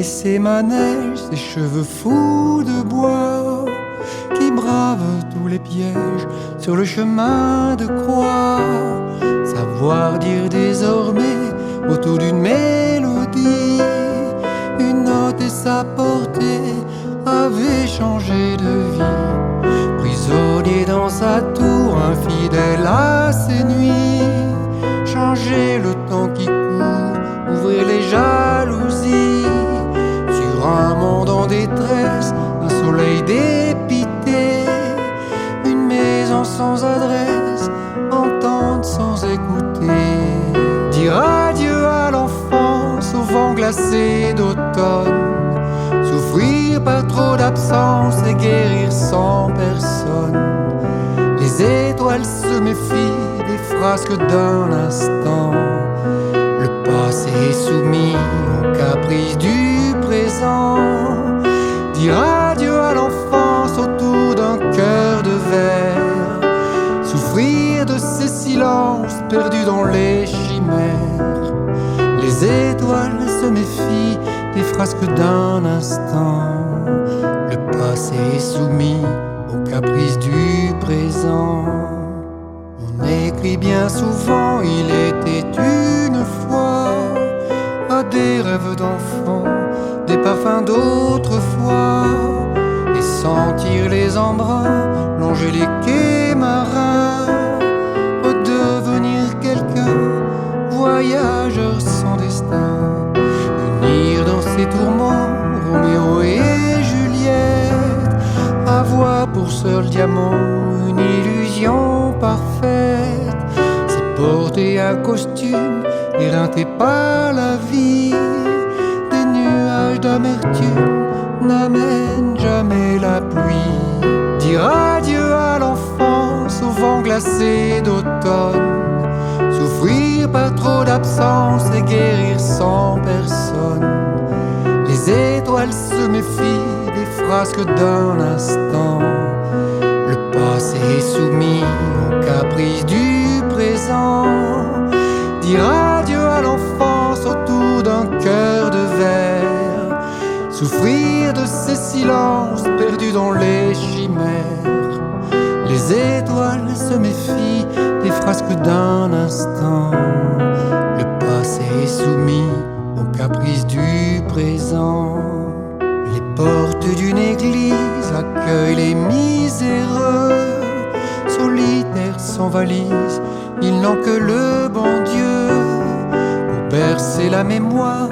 ses manèges, ses cheveux fous de bois, qui bravent tous les pièges sur le chemin de croix. Savoir dire désormais autour d'une mélodie, une note et sa portée avaient changé de vie. Prisonnier dans sa tour, infidèle à ses nuits, changer le temps qui court, ouvrir les jalousies sur un monde en détresse, un soleil dépité, une maison sans adresse, entendre sans écouter, dire adieu à l'enfance, au vent glacé d'automne, souffrir par trop d'absence et guérir sans personne. Les étoiles se méfient des frasques d'un instant, le passé est soumis aux caprices du présent. Dire adieu à l'enfance autour d'un cœur de verre, souffrir de ces silences perdus dans les chimères. Les étoiles se méfient des frasques d'un instant, le passé est soumis aux caprices du présent. On écrit bien souvent, il était une fois, à des rêves d'enfant, des parfums d'autrefois, et sentir les embruns longer les quais marins, redevenir quelqu'un, voyageur sans destin, unir dans ses tourments Roméo et Juliette, avoir pour seul diamant une illusion parfaite, c'est porter un costume éreinté par la vie. Des nuages d'amertume n'amènent jamais la pluie. Dire adieu à l'enfance, au vent glacé d'automne, souffrir par trop d'absence et guérir sans personne. Les étoiles se méfient des frasques d'un instant, le passé est soumis aux caprices du présent. Dire adieu à l'enfance autour d'un cœur de verre, souffrir de ces silences perdus dans les chimères. Les étoiles se méfient des frasques d'un instant, le passé est soumis aux caprices du présent. Les portes d'une église accueillent les miséreux, solitaires sans valise, ils n'ont que le bon Dieu pour bercer la mémoire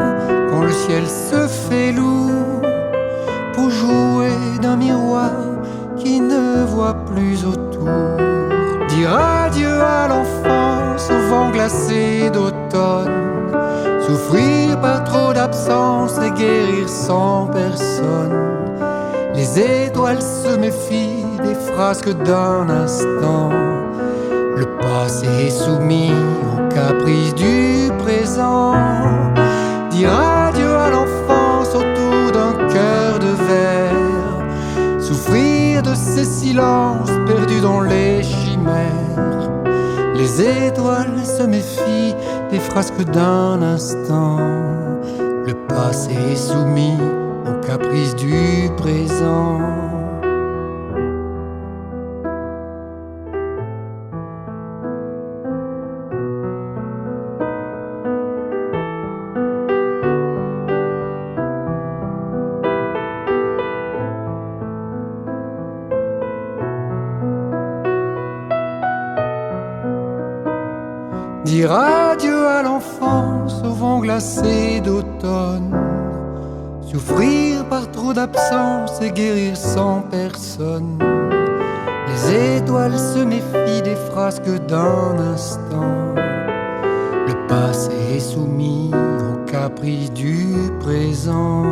quand le ciel se fait lourd, pour jouer d'un miroir qui ne voit plus autour. Dire adieu à l'enfance, au vent glacé d'automne, souffrir par trop d'absence et guérir sans personne. Les étoiles se méfient des frasques d'un instant, le passé est soumis aux caprices du présent. Dire adieu à l'enfance autour d'un cœur de verre, souffrir de ces silences perdus dans les chimères. Les étoiles se méfient des frasques d'un instant, le passé est soumis aux caprices du présent. Dire adieu à l'enfance, au vent glacé d'automne, souffrir par trop d'absence et guérir sans personne. Les étoiles se méfient des frasques d'un instant, le passé est soumis aux caprices du présent.